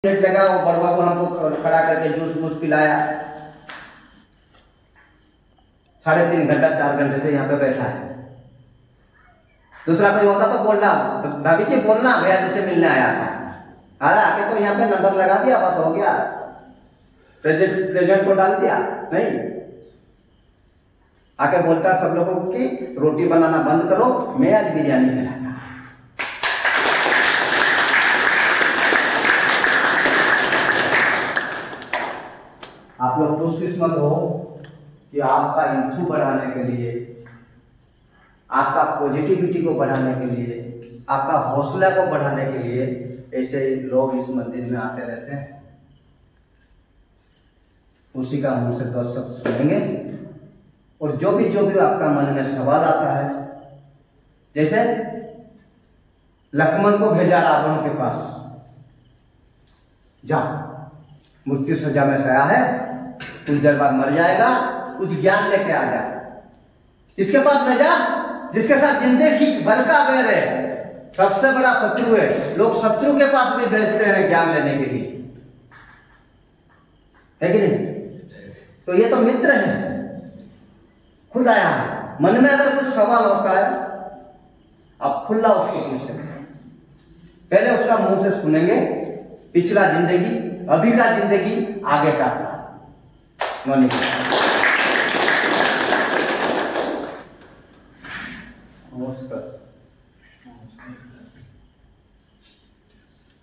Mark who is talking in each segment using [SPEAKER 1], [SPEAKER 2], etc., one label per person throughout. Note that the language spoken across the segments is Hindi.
[SPEAKER 1] एक जगह वो बड़वा को हमको खड़ा करके जूस वूस पिलाया। 3.5 घंटा 4 घंटे से यहाँ पे बैठा है। दूसरा कोई होता तो बोलना, भाभी जी बोलना भैया जी से मिलने आया था। अरे आके तो यहाँ पे नंबर लगा दिया, बस हो गया, प्रेजेंट को डाल दिया। नहीं, आके बोलता सब लोगों को कि रोटी बनाना बंद करो, मैं आज बिरयानी खिलाता। आप लोग खुशकिस्मत हो कि आपका इंथू बढ़ाने के लिए, आपका पॉजिटिविटी को बढ़ाने के लिए, आपका हौसला को बढ़ाने के लिए ऐसे लोग इस मंदिर में आते रहते हैं। उसी का मुंह से 10 शब्द सुनेंगे और जो भी आपका मन में सवाल आता है, जैसे लक्ष्मण को भेजा रावण के पास, जा मृत्यु सजा में से आया है, कुछ देर बाद मर जाएगा, कुछ ज्ञान लेके आ जा। इसके पास न जा जिसके साथ जिंदगी भर का बैर है, सबसे बड़ा शत्रु है। लोग शत्रु के पास भी भेजते हैं ज्ञान लेने के लिए, है कि नहीं? तो ये तो मित्र है, खुद आया है। मन में अगर कुछ सवाल होता है, आप खुला उसको पूछ सकते हैं। पहले उसका मुंह से सुनेंगे, पिछला जिंदगी, अभी का जिंदगी, आगे का।
[SPEAKER 2] नमस्कार।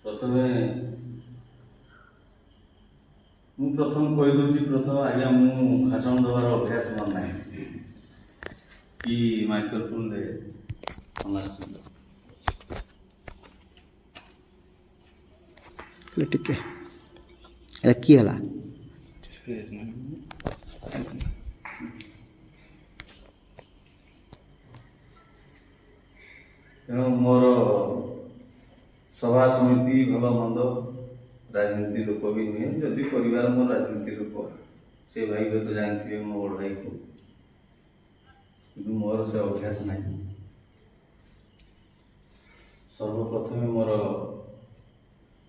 [SPEAKER 2] प्रथम कहीदे, प्रथम आज्ञा मु भाषण देवार अभ्यास मन ना कि माइक्रोफोन रे
[SPEAKER 1] टिके कि हला
[SPEAKER 2] तेणु मोर सभा समिति भल मंद राजनीति लोक भी नुहे, जदि परिवार मोर राजनीति लोक से भाई तो जानते मो बड़ भाई को, कि मोर से अभ्यास ना। सर्वप्रथम मोर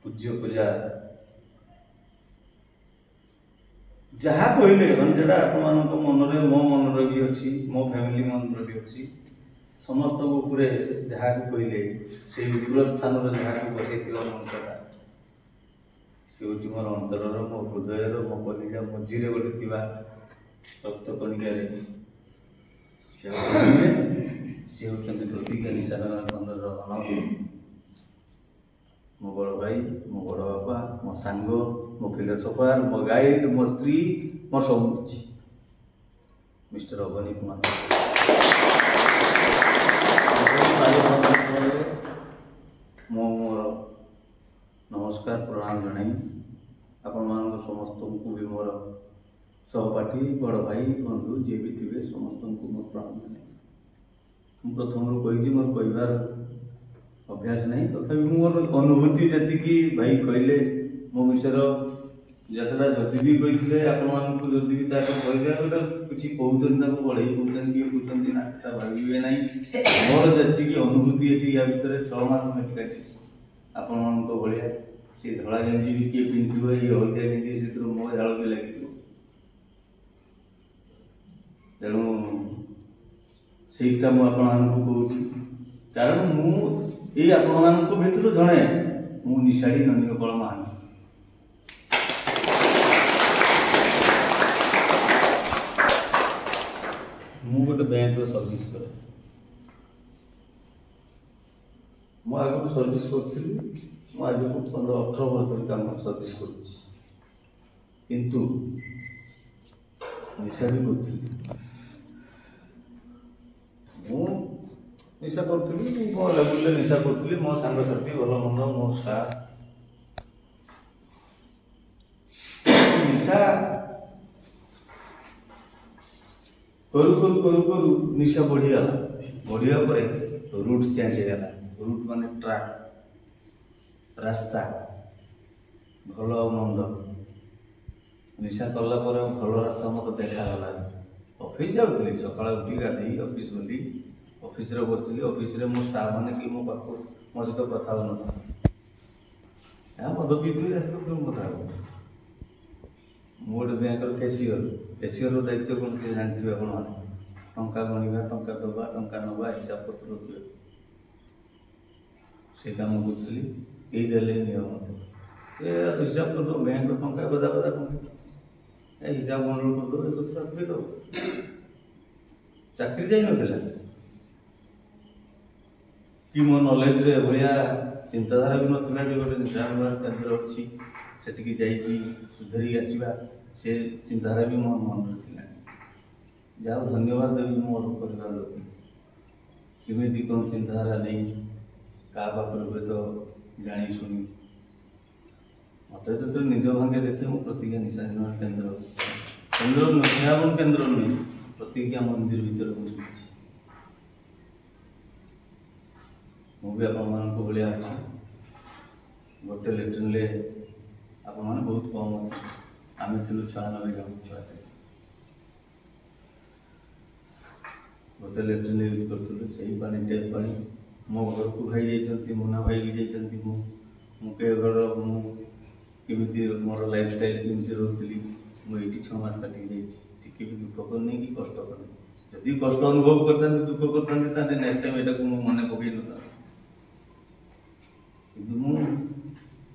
[SPEAKER 2] पूज्य पूजा जहाँ कहले जो आप मनरे मो मनरे भी अच्छी, मो फैमिली मनरे भी अच्छी, समस्त उपरे जहाँ कहले से उग्र स्थान जहाँ बसई मंत्रटा से हूँ मोर अंतर, मो हृदय, मो कलिजा मझीरे गोटे रक्त कणिकार से होती प्रतिज्ञा निशान कंदर, मो बड़ भाई, मो बड़ बापा, मो सांग, मो फिलोसोफर, मो गाइड, मो स्त्री, मो सब मिस्टर अवनी कुमार। मोर नमस्कार प्रणाम जन आपण मान समस्त को भी मोर सहपाठी बड़ भाई बंधु जी भी थे समस्त को मोर प्रणाम जन। प्रथम कही मोर कहबार अभ्यास नहीं, तथापि मोर अनुभूति जी भाई कहले मो विषय जतटा जदि भी कही आपण जदि भी कहले किसी कहते बढ़े कहते किए कहते ना भावे ना। मोर जी अनुभूति ये या भितर 6 मास मेडिकल आपण भाया सी धड़ा गंजी भी किए पिंधु, ये हलदिया गंजी से मो झाड़ भी लगे। तेणु सेटा मुझे कारण मुझे आपण भितर जड़े मु निशाड़ी नंदीगोपाल महान। मु गोटे बैंक सर्विस करे, मुझे सर्विस करी, आज को 15-18 वर्ष काम सर्विस किंतु निशा भी करी, निशा करी, मो लेवल निशा करी, मो सांगसाथी भल मंद मो स्टाफ निशा करू करू करू करू निशा बढ़ीगला। बढ़िया रूट चेंज होगा, रूट माने ट्रैक रास्ता भल मंद निशा कला भल रास्ता मत देखागला। ऑफिस जाऊली सका उठी गाधे ऑफिस गली, ऑफिस बसती, ऑफिस मो स्टाफ मैंने कि मो पाख मो सहित कथा हो मद पीते कथा मोटे बैंकर कैशियर दायित्व कौन जानते आप टंका गणवा टंका दबा टंका नवा हिसाब पत्र रखिए से कम करी कई देले नियम हिसाब कर दो बैंक टंका गदा गदा टंका हिसाब गणना कर दो रखी दो चाकरी जाई नथिला कि मो नॉलेज रे भलिया चिंताधारा भी नथिला जे गोटे निशानबार केन्द्र अच्छी सेटिकी जाइकी सुधरी आसवा से चिंताधारा भी मो मन थिला जाओ धन्यवाद देवी मोर परिवार लोक केमी कौन चिंताधारा नहीं क्या पाखे हुए तो जानी शुणी मत जो निज भांगे देखे मुझे प्रतिज्ञा निशान केन्द्र केन्द्र नुह केन्द्र नुहे प्रतिज्ञा मंदिर भीतर मुझे मुझे आपण भाया अच्छी गोटे लेट्रिन आप बहुत कम अच्छे आम थी 96 जन छुआटे गोटे लेट्रिन यूज करूँ से पानी टेप पानी मो घर को भाई जाइए मुना भाई भी जाइए मुके घर मुझे मोर लाइफ स्टाइल कमी रोली मुझे 6 मास काटिक जाइए भी दुख करनी कि कष्ट करनी जदि कष्ट अनुभव करता दुख करता नेक्स्ट टाइम यहाँ मन पकई न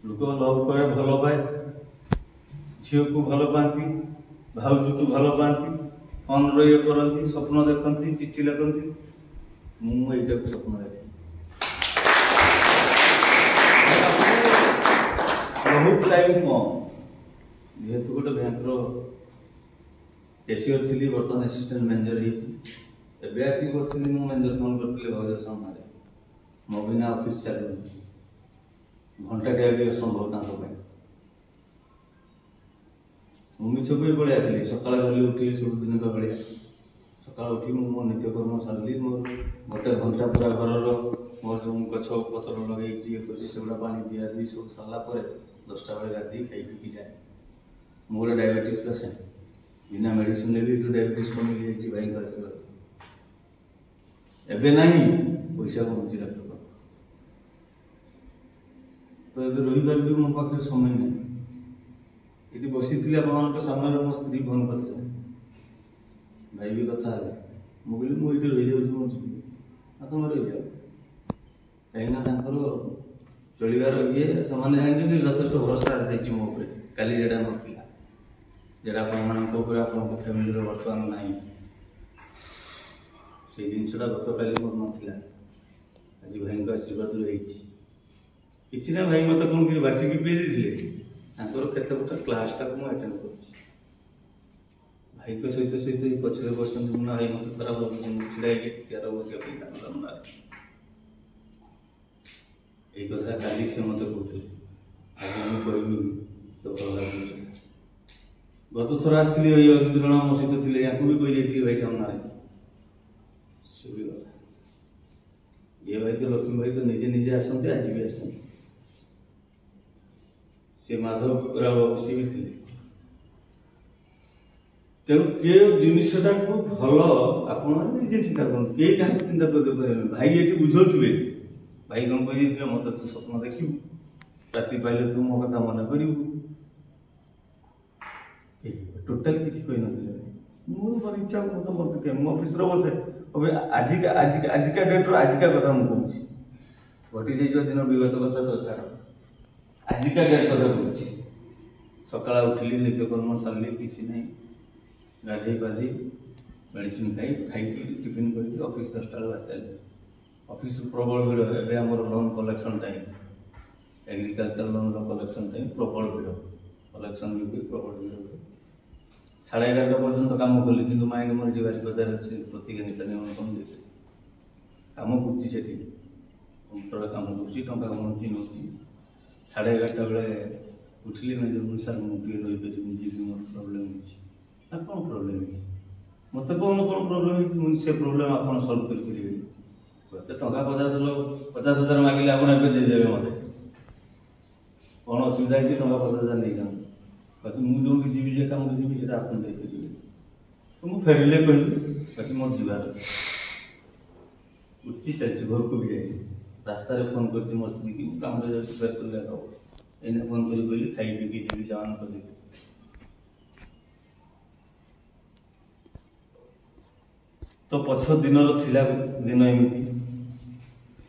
[SPEAKER 2] लोक लव करे भल पाए झील को भल पाती भाउज को भल पाती फोन ये करती स्वप्न देखती चिठी लिखती मुझे स्वप्न देखे बहुत टाइम कम जेहेतु गोटे बैंक कैशियर थी बर्तमान असिस्टेंट मैनेजर होती आसिक बसती मैनेजर फोन करते भाज सामने मो बिना ऑफिस चलो घंटाटे भी असंभव मिछ भी पलि आसली सका गली उठिली सब दिन भाया सका उठी मो नित्यकर्म सारे मोर गोटे घंटा पूरा घर मोर जो गछ पतर लगे सेगुड़ा पानी दिया दी सब सारापर 10टा बेले गाधी खाई पी जाए मोर डायबिटीज पेसेंट बिना मेडिसिन भी डायबिटीज कमी जाइए भाई आसबार एवं ना पैसा कमुची डाक्तर तो ये रही भी मो पाखे समय नहीं ये बसी थी आप सामने मो स्त्री फोन करते भाई भी कथा मुझे मुझे रही जाऊँ मुझे तुम रही जाओ कहीं चलबार ये से जानते यथेष भरोसा जाइए मो काली जेटा नाला जेटा आप फैमिली बर्तमान ना से जिनसा गत काली मोर नाला आज भाई आशीर्वाद किसी ना भाई मत कौन कि बाटिकी पी देते केते गोटे क्लासटा को अटेंड कर भाई सहित सहित पछरे बस मुना भाई मत खराब छिड़ा चेयर बस ये कथा काली से मत कहते आज मुझे कहमी तो भल लगे गत थर आसती अजित रण मो सहित थे या भी कही जाइए भाई सामने से भी कथा ये भाई तो लक्ष्मी भाई तो निजे निजे आसते आज भी आस से माधव राव सी भी थे तेणु के जिनसा को भल आप चिंता कर क्या चिंता करते भाई ये बुझे भाई कौन कही मत तू स्वप्न देखू राति पाइले तू मो कथा मन कर टोटाल किसी कही मोर इच्छा मत मत अफिस बसे आजिका डेट्र आजिका कथा मुझे घटी जाइए दिन विगत कथा तो छाड़ आजिका डेट कथा कहूँ सका उठिली नित्यकर्म सारे किसी ना गाधे पाधे मेडिसिन खाई टिफिन कर ऑफिस 10टा बाहर चलिए ऑफिस प्रबल भिड़ एवं आम loan collection time agriculture loan collection time प्रबल भिड़ कलेक्शन भी प्रबल भिड़ 11:30 पर्यटन कम कली कि माइंड मोर जी बजार प्रतिज्ञा निशानी कम देते कम करुच्ची से कंप्यूटर कम करुच्ची टाँग गणुची नौ 11:30 बेले उठिली मैं सर मुझे रही पारि जी मोर प्रोब्लेम है कौन प्रोब्लेम है मत कौन कौन प्रोब्लेम है से प्रोब्लेम आप सल्व करेंगे तो टंका 50,000 मांगे आप देदेवे मत कौन असुविधा है टंका 50,000 नहीं जाऊँ बाकी मुझे जी जे कम जी से आप देते तो मुझे फेरिले कहली बाकी मोर जीवार उठी चलती घर को भी जाए रास्तार फोन कर मो स्त्री की कम फेर कर एने फोन कर कहली खाई पी जी सेमान सहित तो पछ दिन दिन एमती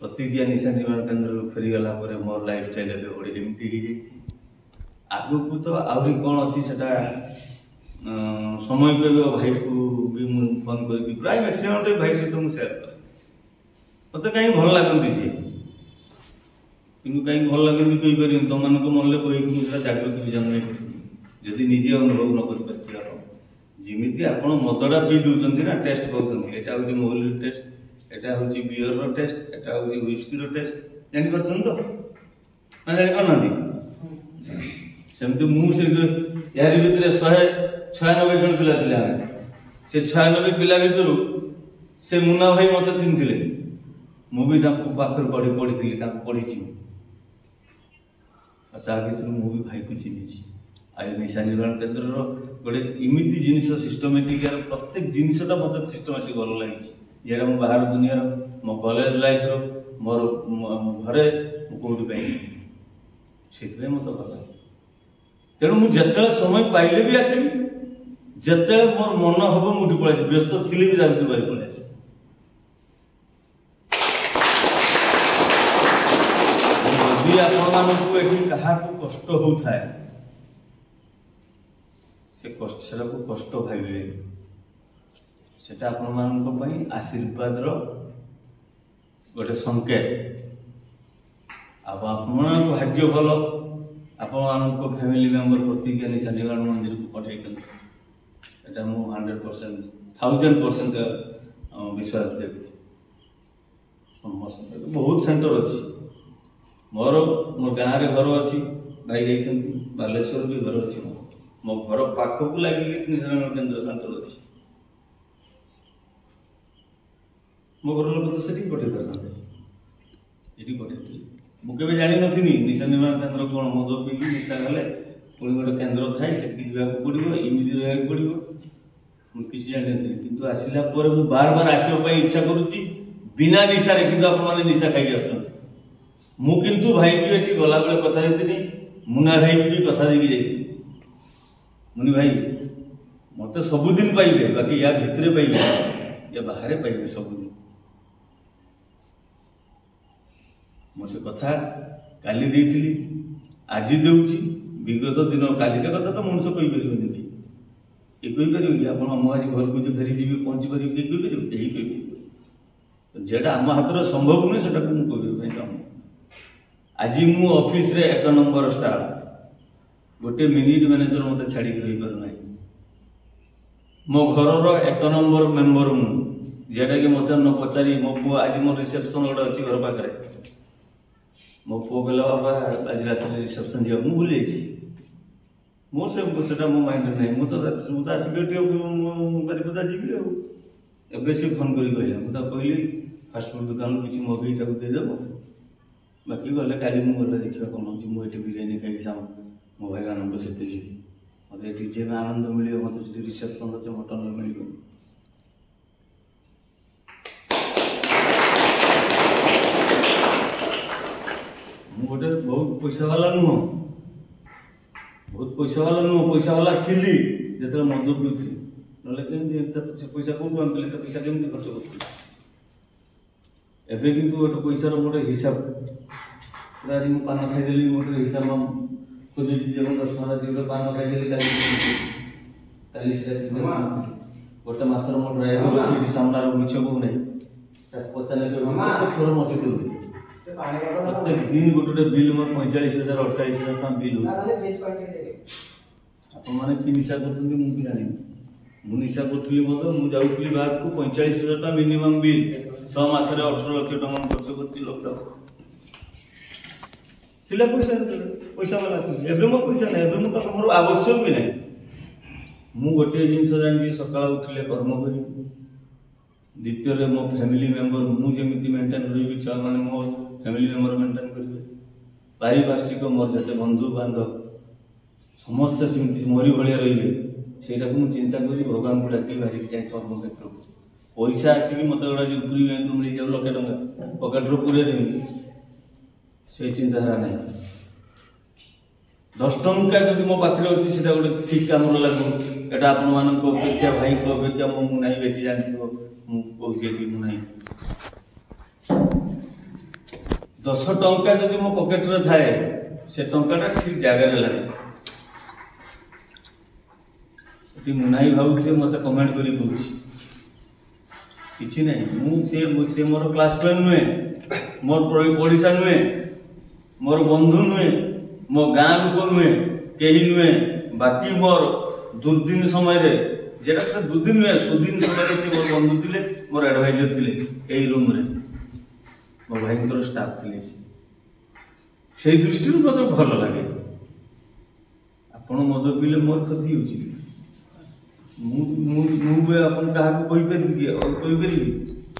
[SPEAKER 2] प्रतिज्ञा निशा निवारण केन्द्र फेरीगला मोर लाइफ स्टाइल एमती आगु को तो आहरी कौन अच्छी से समय को भाई को भी फोन कर प्राय मैक्सीम टाइम भाई सहित मुझे सेयार करे मत कहीं भल लगती सी कि कहीं भल लगती कहीपर तुम मान मन कही जागृत भी जन्म जदि निजे अनुभव न कर जिमिति आप मदटा पी दूसरी ना टेस्ट करूँ यहाँ हूँ मोहल टेस्ट एटा हूँ बियर टेस्ट एटा हूँ व्हिस्की टेस्ट जापर तो ना जापार सेमती मुझे यार भितर 196 जन पिला से 96 पिला भर से मुना भाई मत चिन्ह मुझे पाखर पढ़ी पढ़ी भर मुझे भाई को चिन्ह आज निशा निवारण केन्द्र गोटे इमिति जिनिस सिस्टमेटिक यार प्रत्येक जिनटा मत सिस्टमेटिक भल लगी जेटा मो बाहर दुनिया मो कॉलेज लाइफ रो मोर घरे कौटी पाइनि से मत भल तेणु मुझे समय पाइले भी आसमी जिते मोर मन हम मुझे पलि व्यस्त थी भी जाती बाहर पलि आस जदि आपण क्या कष्ट होता है से कष्ट भावे से आपण आशीर्वाद गोटे संकेत आप भाग्य भल आपण फैमिली मेंबर प्रतिज्ञा निशा निवारण मंदिर को पठे एटा मु 100% 1000% विश्वास देवी समस्त बहुत सेंटर अच्छी मोर गाँव रे घर अच्छी भाई जाइछंती बालेश्वर भी घर अच्छी मो घर पाखक लगे निशा निवारण केन्द्र सेंटर अच्छी मो घर लोग तो सेठी पठे पारे पठे मुझे जानी नी निशा निवारण केन्द्र कौन मद पी निशा गले पुणी गोटे केन्द्र थाए से पड़ो इमिति रहा पड़ो मुझे जानी कि आसला बार बार आसवाई इच्छा करुच्ची बिना निशारे कि आपने निशा खाई आस मुझे भाई की ये गला बेले कथा देती मुना भाई की भी कथा देकी जाती मुनि भाई मत सबुदिन पाइबे बाकी या भितर पाइबे या बाहर पाइबे सबुदिन मुझे कथा काली देती आज दूची विगत दिन कालिका कथा तो मनुष्य कहीपर ये कहीपर कि आप आज घर को जो फेरी जी पहुँची पारे किए कहीपर यही कह जेटा आम हाथ संभव नुहे से कहना आज मु ऑफिस रे 1 नंबर स्टाफ गोटे मिनिट मैनेजर मत छाड़ी रही पार ना मो घर 1 नंबर मेंबर जेटा कि मत न पचारि मो पु आज मो रिसेप्शन गोटे अच्छी घर पाखे मो पु कहला बाबा आज रात रिसेप्शन जा भूल जाइए मोर से मो माइंड ना मुझे आसपा बारिपदा जी से फोन कर कहली फास्टफुड दुकान किसी मगई देदेव बाकी गले काली मुझे देखा कौन हो मुझे बिरीयानी खाई साम मो भाई मान सहित जी मत ये आनंद मिले मत रिसेप्शन से मटन मिल गोटे बहुत पैसा वाला नुह बहुत पैसा वाला थी जो मद पीऊली ना पैसा कौन आनी तो पैसा केमी खर्च करूँ एवं कितु गोटे पैसार गोटे हिसाब पूरा आज पान खाईदेली गोटे हिसाब खोजी 10 टका गोटे पान खाईदेली गोटे मसर मो ड्राइवर अच्छी सामना मिछ कहूँ ना पचारे थोड़ा मो सहित प्रत्येक दिन गोटे बिल मोर 45,000 48,000 टका बिल आपने कि निशा करते मुझे जानी मु निशा करी मुझे जाऊँगी बाहर को 45,000 टका मिनिमम बिल 6 मास 18 लाख टका खर्च कर लकडाउन पैसा वाला एवं मो पैसा ना मोर आवश्यक भी ना मु गोटे जिन जानी सका उठे कर्म करी द्वितीय मो फैमिली मेंबर मुझे मेंटेन रही छुआ मैंने मो फैमिली मेंबर मेंटेन करेंगे पारिपार्श्विक मोर जिते बंधु बांधव समस्ते सेमती मोरी भाया रे से चिंता करी भगवान को डाक बाहर जाए कर्म क्षेत्र को पैसा आसिक मत गोटा जो उपरी बैंक मिल जाऊ 1,00,000 टका पकेट रू पूरे देवी से चिंताधारा ना 10 ଟଙ୍କା ଯଦି ମୋ ପାଖରେ ଅଛି ସେଟା ଗୋଟେ ଠିକ୍ କାମରେ ଲାଗୁ। ଏଟା ଆପଣମାନଙ୍କ ଅପେକ୍ଷା ଭାଇଙ୍କ ଅପେକ୍ଷା ମୋ ମୁନାଇ ବେଶୀ ଜାଣିଥିବ। ମୁଁ କହୁଛି ଏଠି ମୁନାଇ 10 ଟଙ୍କା ଯଦି ମୋ ପକେଟରେ ଥାଏ ସେ ଟଙ୍କାଟା ଠିକ୍ ଜାଗାରେ ଲାଗେ। ଏଠି ମୁନାଇ ଭାବୁଥିବେ ମତେ କମେଣ୍ଟ କରି କହୁଛି କିଛି ନାହିଁ। ମୁଁ ସେ ମୋର କ୍ଲାସମେଟ୍ ନୁହେଁ, ମୋର ପଡ଼ିଶା ନୁହେଁ, ମୋର ବନ୍ଧୁ ନୁହେଁ, ମୋ ଗାଁ ଲୋକ ନୁହେଁ, କେହି ନୁହେଁ। ବାକି ମୋର ଦୁର୍ଦିନ ସମୟରେ যেটা তো দুদিন নয় সুদিন সমୟରେ ସେ ମୋର ବନ୍ଧୁ ଥିଲେ, ମୋର ଆଡଭାଇଜର ଥିଲେ। ଏଇ ରୁମରେ ମୋ ଭାଇଙ୍କର ଷ୍ଟାଫ ଥିଲେ। ସେଇ ଦୃଷ୍ଟିରୁ ମତେ ଭଲ ଲାଗେ। ଆପଣ ମଦ ପିଇଲେ ମୋର କ୍ଷତି ହେଉଛି। ମୁଁ ବି ଆପଣ କାହାକୁ କହିପାରିବି କି କହିପାରିବି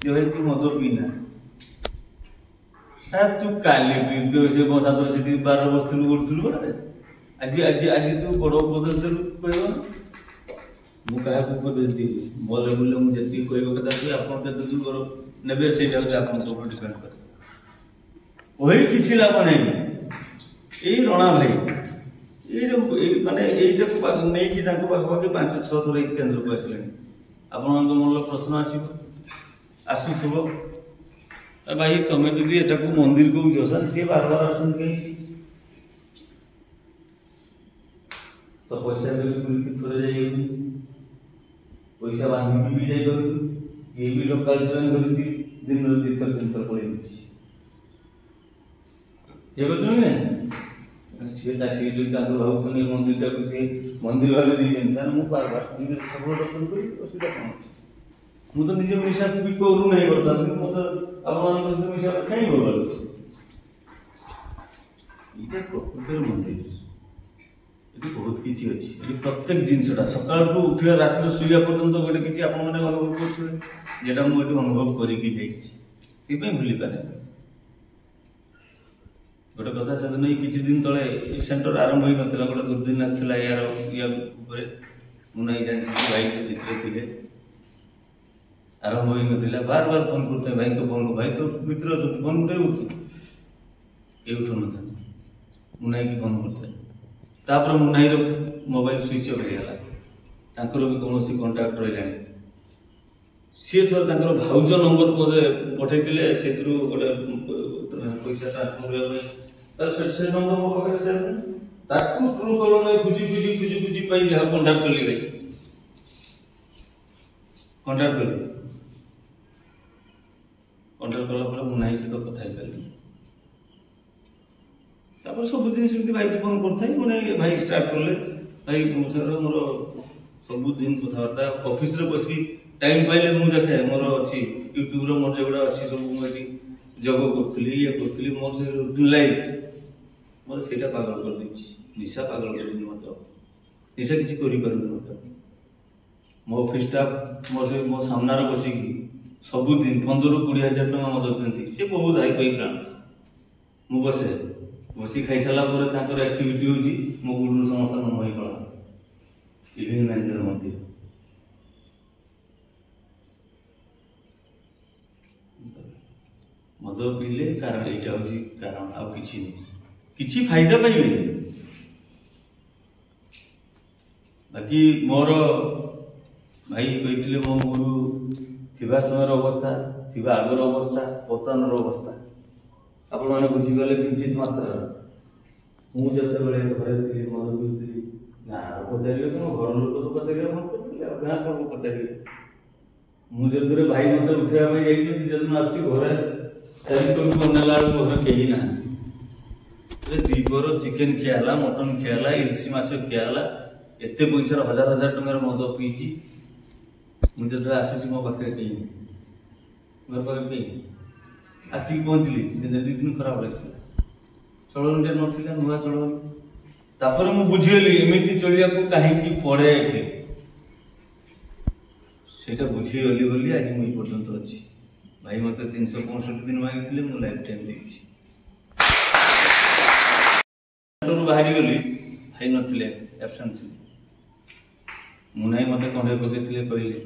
[SPEAKER 2] ଯେ ଭାଇ ତୁ ମଦ ପିଇନା, ତୁ କାଲି ସେ ବସାଦର ସେଠି ବାର ବସିଥିଲୁ କରୁଥିଲୁ ଗୋଟେ ଆଜି ଆଜି ଆଜି ତୁ ବଡ ଉପଦେଶ ଦେଲୁ କହିବ। ମୁଁ କାହାକୁ ଉପଦେଶ ଦେବି ମୋ ଲେବୁଲରେ ମୁଁ ଯେତିକି କହିବା କଥା କି ଆପଣ କେତେ ଦୂର ନେବେ ସେଇଟା ହେଉଛି ଆପଣଙ୍କ ଉପରେ ଡିପେଣ୍ଡ କରେ। କହି କିଛି ଲାଭ ନାହିଁ। ଏଇ ରଣା ଭାଇ ମାନେ ଏଇଟାକୁ ନେଇକି ତାଙ୍କ ପାଖାପାଖି 5-6 ଥର ଏଇ କେନ୍ଦ୍ରକୁ ଆସିଲେଣି। ଆପଣଙ୍କ ମନର ପ୍ରଶ୍ନ ଆସୁଥିବ ଭାଇ ତମେ ଯଦି ଏଟାକୁ ମନ୍ଦିର କହୁଛ ସାର୍ ସିଏ ବାରବାର ଆସୁଛନ୍ତି କାହିଁକି? ତ ପଇସା ଦେବି ବୁଲିକି ଥରେ ଯାଇପାରୁନି, ପଇସା ବାନ୍ଧିକି ବି ଯାଇପାରୁନି, ଇଏ ବି ଲୋକାଲ ଜଏନ୍ କରିକି ଦିନରେ 2-3 ଥର ପଳେଇ ଯାଉଛି। ସିଏ ତାଙ୍କୁ ଭାବୁଛନ୍ତି ମନ୍ଦିରଟାକୁ ସେ ମନ୍ଦିର ଭାବେ ଦେଇଛନ୍ତି, ତାହେଲେ ମୁଁ ଠାକୁର ଦର୍ଶନ କରିବି, ଅସୁବିଧା କ'ଣ ଅଛି? ମୁଁ ତ ନିଜେ ମିଶା ବି କରୁନାହିଁ ବର୍ତ୍ତମାନ, ମୁଁ ତ ଆପଣମାନଙ୍କ ସହିତ ମିଶା କାହିଁ ଭଲ ଲାଗୁଛି? ଏଇଟା ପ୍ରକୃତରେ ମନ୍ଦିର। ଏଠି ବହୁତ କିଛି ଅଛି। ଏଠି ପ୍ରତ୍ୟେକ ଜିନିଷଟା ସକାଳଠୁ ଉଠିବା ରାତିରେ ଶୋଇବା ପର୍ଯ୍ୟନ୍ତ ଗୋଟେ କିଛି ଆପଣମାନେ ଅନୁଭବ କରୁଥିବେ, ଯେଟା ମୁଁ ଏଠି ଅନୁଭବ କରିକି ଯାଇଛି। ସେଥିପାଇଁ ଭୁଲିପାରେ। ଗୋଟେ କଥା ସେଦିନ ଏଇ କିଛି ଦିନ ତଳେ ସେଣ୍ଟର ଆରମ୍ଭ ହୋଇନଥିଲା, ଗୋଟେ ଦୁର୍ଦିନ ଆସିଥିଲା ୟା ଉପରେ। ମୁଁ ନାହିଁ ଜାଣିଛି ଭାଇ ଭିତରେ ଥିଲେ, ଆରମ୍ଭ ହୋଇନଥିଲା। ବାର ବାର ଫୋନ କରୁଥାଏ ଭାଇଙ୍କ ଫୋନକୁ, ଭାଇ ତ ଭିତରେ ଅଛନ୍ତି ଫୋନ ଉଠେଇବୁ କି? ଏ ଉଠଉନଥାନ୍ତି। ମୁନାଇକି ଫୋନ କରୁଥାଏ। ତାପରେ ମୁନାଇର ମୋବାଇଲ ସୁଇଚ୍ ଅଫ୍ ହେଇଗଲା, ତାଙ୍କର ବି କୌଣସି କଣ୍ଟାକ୍ଟ ରହିଲାଣି। ସିଏ ଥରେ ତାଙ୍କର ଭାଉଜ ନମ୍ବର ବୋଧେ ପଠେଇଥିଲେ, ସେଥିରୁ ଗୋଟେ ପଇସା ଟ୍ରାନ୍ସଫର କରିବା ପାଇଁ ସେ ନମ୍ବର ମୋ ପାଖରେ ସେଭ୍ ନାହିଁ। ତାକୁ ଟ୍ରୁ କଲରରେ ଖୋଜି ପାଇ ଯାହା କଣ୍ଟାକ୍ଟ କଲି ଭାଇ, କଣ୍ଟାକ୍ଟ କଲି। କଣ୍ଟାକ୍ଟ କଲା ପରେ ମୁନାଇ ସହିତ କଥା ହେଇପାରିଲି। ତାପରେ ସବୁଦିନ ସେମିତି ଭାଇକି ଫୋନ କରିଥାଏ। ମାନେ ଭାଇ ଷ୍ଟାର୍ଟ କଲେ, ଭାଇ ସାର୍ ମୋର ସବୁଦିନ କଥାବାର୍ତ୍ତା। ଅଫିସରେ ବସି ଟାଇମ ପାଇଲେ ମୁଁ ଦେଖେ ମୋର ଅଛି ୟୁଟ୍ୟୁବର ମୋର ଯେଗୁଡ଼ା ଅଛି ସବୁ, ମୁଁ ଏଠି ଯୋଗ କରୁଥିଲି, ଇଏ କରୁଥିଲି, ମୋର ସେ ରୁଟିନ୍ ଲାଇଫ୍ ମୋତେ ସେଇଟା ପାଗଳ କରିଦେଇଛି। ନିଶା ପାଗଳ କରିଦେଇଛି ମୋତେ। ନିଶା କିଛି କରିପାରୁନି ମୋତେ। ମୋ ଅଫିସ ଷ୍ଟାଫ୍ ମୋ ସାମ୍ନାରେ ବସିକି ସବୁଦିନ 15-20 ହଜାର ଟଙ୍କା ମଦ ପିଅନ୍ତି। ସେ ବହୁତ ହାଇ ଫାଇ ପ୍ଲାନ୍। ମୁଁ ବସି ଖାଇସାରିଲା ପରେ ତାଙ୍କର ଆକ୍ଟିଭିଟି ହେଉଛି ମୋ ଗୁରୁରୁ ସମସ୍ତଙ୍କ ମହି କଳା ଇଭିନିଂ ମ୍ୟାନେଜର ମନ୍ଦିର। ମଦ ପିଇଲେ କାରଣ ଏଇଟା ହେଉଛି କାରଣ, ଆଉ କିଛି ନାହିଁ। କିଛି ଫାଇଦା ପାଇବେନି। ବାକି ମୋର ଭାଇ କହିଥିଲେ ମୋ ଗୁରୁ ଥିବା ସମୟର ଅବସ୍ଥା, ଥିବା ଆଗର ଅବସ୍ଥା, ବର୍ତ୍ତମାନର ଅବସ୍ଥା ଆପଣମାନେ ବୁଝିଗଲେ କିଞ୍ଚିତ ମାତ୍ରାରେ। ମୁଁ ଯେତେବେଳେ ଘରେ ଥିଲି ମଦ ପିଉଥିଲି, ଗାଁର ପଚାରିବେ କ'ଣ, ଘର ଲୋକ ତ ପଚାରିବେ ମଦ ପିଉଥିଲେ, ଆଉ ଗାଁ ଲୋକ ପଚାରିବେ। ମୁଁ ଯେତେବେଳେ ଭାଇ ମତେ ଉଠେଇବା ପାଇଁ ଯାଇଛନ୍ତି, ଯେଦିନ ଆସୁଛି ଘରେ ଚାରିକଡ଼କୁ ଅନେଇଲା ବେଳକୁ ଘରେ କେହି ନାହାନ୍ତି। ଦ୍ୱିପହର ଚିକେନ ଖିଆ ହେଲା, ମଟନ ଖିଆ ହେଲା, ଇଲିଶି ମାଛ ଖିଆ ହେଲା, ଏତେ ପଇସାର 1000 ଟଙ୍କାର ମଦ ପିଇଛି। ମୁଁ ଯେତେବେଳେ ଆସୁଛି ମୋ ପାଖରେ କେହି ନାହିଁ, ଘର ପାଖରେ କେହି ନାହିଁ। ଆସିକି ପହଞ୍ଚିଲି, 2 ଦିନ ଖରାପ ଲାଗିଥିଲା, ଚଳଣିଟା ନଥିଲା, ନୂଆ ଚଳଣି। ତାପରେ ମୁଁ ବୁଝିଗଲି ଏମିତି ଚଳିବାକୁ କାହିଁକି ପଡ଼େ ଏଠି। ସେଇଟା ବୁଝିଗଲି ବୋଲି ଆଜି ମୁଁ ଏ ପର୍ଯ୍ୟନ୍ତ ଅଛି। ଭାଇ ମତେ 365 ଦିନ ମାଗିଥିଲେ, ମୁଁ ଲାଇଫ ଟାଇମ ଦେଇଛି। ବାହାରିଗଲି, ଭାଇ ନଥିଲେ, ଆବସେଣ୍ଟ ଥିଲେ। ମୁନାଇ ମତେ କଣ୍ଢେଇ ପକେଇଥିଲେ, କହିଲେ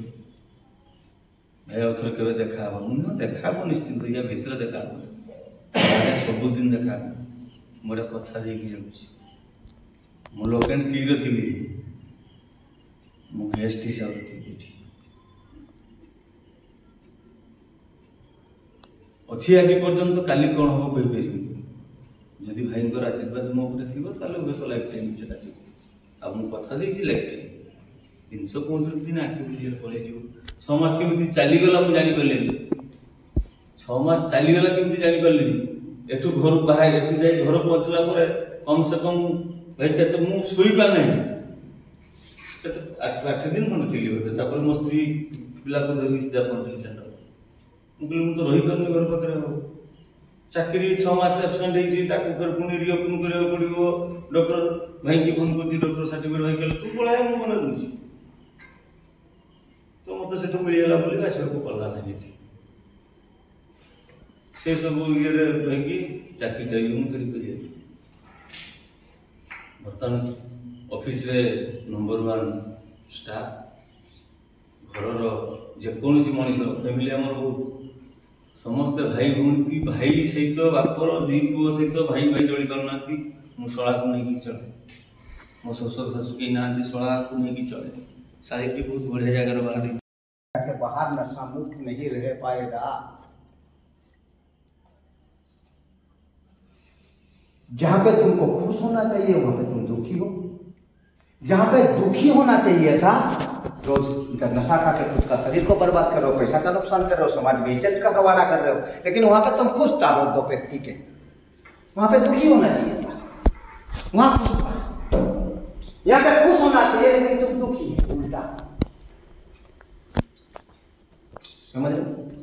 [SPEAKER 2] ଭାଇ ଆଉ ଥରେ କେବେ ଦେଖାହବ? ମୁଁ ଦେଖାହବ ନିଶ୍ଚିନ୍ତ, ୟା ଭିତରେ ଦେଖାହବ, ସବୁଦିନ ଦେଖାହବ। ମୁଁ ଗୋଟେ କଥା ଦେଇକି ଯାଉଛି। ମୁଁ ଲୋକେନ୍ ଠିକ୍ରେ ଥିବି ମୁଁ ଗେଷ୍ଟ ହିସାବରେ ଥିବି ଏଠି ଅଛି ଆଜି ପର୍ଯ୍ୟନ୍ତ କାଲି କ'ଣ ହବ କହିପାରିବି ଯଦି ଭାଇଙ୍କର ଆଶୀର୍ବାଦ ମୋ ଉପରେ ଥିବ ତାହେଲେ ହୁଏତ ଲାଇଫ୍ ଟାଇମ୍ ସେଟା ଯିବ ଆଉ ମୁଁ କଥା ଦେଇଛି ଲାଇଫ୍ ଟାଇମ୍ 365 ଦିନ ଆଖି ବୁଝିଲେ ପଳେଇଯିବ 6 ମାସ କେମିତି ଚାଲିଗଲା ମୁଁ ଜାଣିପାରିଲିନି 6 ମାସ ଚାଲିଗଲା କେମିତି ଜାଣିପାରିଲିନି ଏଠୁ ଘରୁ ବାହାରେ ଏଠୁ ଯାଇ ଘର ପହଞ୍ଚିଲା ପରେ କମ୍ ସେ କମ୍ ଭାଇ କେତେ ମୁଁ ଶୋଇପାରୁ ନାହିଁ କେତେ 8 ଦିନ ଖଣ୍ଡେ ଥିଲି ବୋଧେ ତାପରେ ମୋ ସ୍ତ୍ରୀ ପିଲାକୁ ଧରିକି ସିଧା ପହଞ୍ଚିଲି ସେଟା ମୁଁ କହିଲି ମୁଁ ତ ରହିପାରୁନି ଘର ପାଖରେ ଆଉ ଚାକିରି 6 ମାସ ଆବସେଣ୍ଟ ହେଇଛି ତାକୁ ପୁଣି ରିଓପନ୍ କରିବାକୁ ପଡ଼ିବ ଡକ୍ଟର ଭାଇକି ଫୋନ୍ କରୁଛି ଡକ୍ଟର ସାର୍ଟିଫିକେଟ୍ ଭାଇ କହିଲେ ତୁ ପଳାଏ ମୁଁ ମନେ ଦଉଛି ତ ମୋତେ ସେଠୁ ମିଳିଗଲା ବୋଲି ଆସିବାକୁ ପଡ଼ିଲା ନାହିଁ ଏଠି ସେ ସବୁ ଇଏରେ ରହିକି ଚାକିରିଟା ବି ମୁଁ କରିପାରିବି ବର୍ତ୍ତମାନ ଅଫିସରେ ନମ୍ବର 1 ଷ୍ଟାଫ୍ ଘରର ଯେକୌଣସି ମଣିଷ ଫ୍ୟାମିଲି ଆମର ବହୁତ ସମସ୍ତେ ଭାଇ ଭଉଣୀ କି ଭାଇ ସହିତ ବାପର 2 ପୁଅ ସହିତ ଭାଇ ଚଳି ପାରୁନାହାନ୍ତି ମୁଁ ଶଳାକୁ ନେଇକି ଚଳେ ମୋ ଶ୍ୱଶୁର ଶାଶୁ କେହି ନାହାନ୍ତି ଶଳାକୁ ନେଇକି ଚଳେ ଶାଢ଼ୀଟି ବହୁତ ବଢ଼ିଆ ଜାଗାରେ ବାହାରି
[SPEAKER 1] बाहर नशा मुक्त नहीं रह पाएगा जहां पे तुमको खुश होना चाहिए वहां पे तुम दुखी हो जहां पे दुखी होना चाहिए था रोज नशा खा के खुद का शरीर को बर्बाद कर रहे हो पैसा का नुकसान कर रहे हो समाज में इज्जत का गवारा कर रहे हो लेकिन वहां पे तुम खुश था रोज 2 व्यक्ति के वहां पे दुखी होना चाहिए था वहां खुश था यहाँ पे खुश होना चाहिए लेकिन तुम दुखी है उल्टा समझ रहे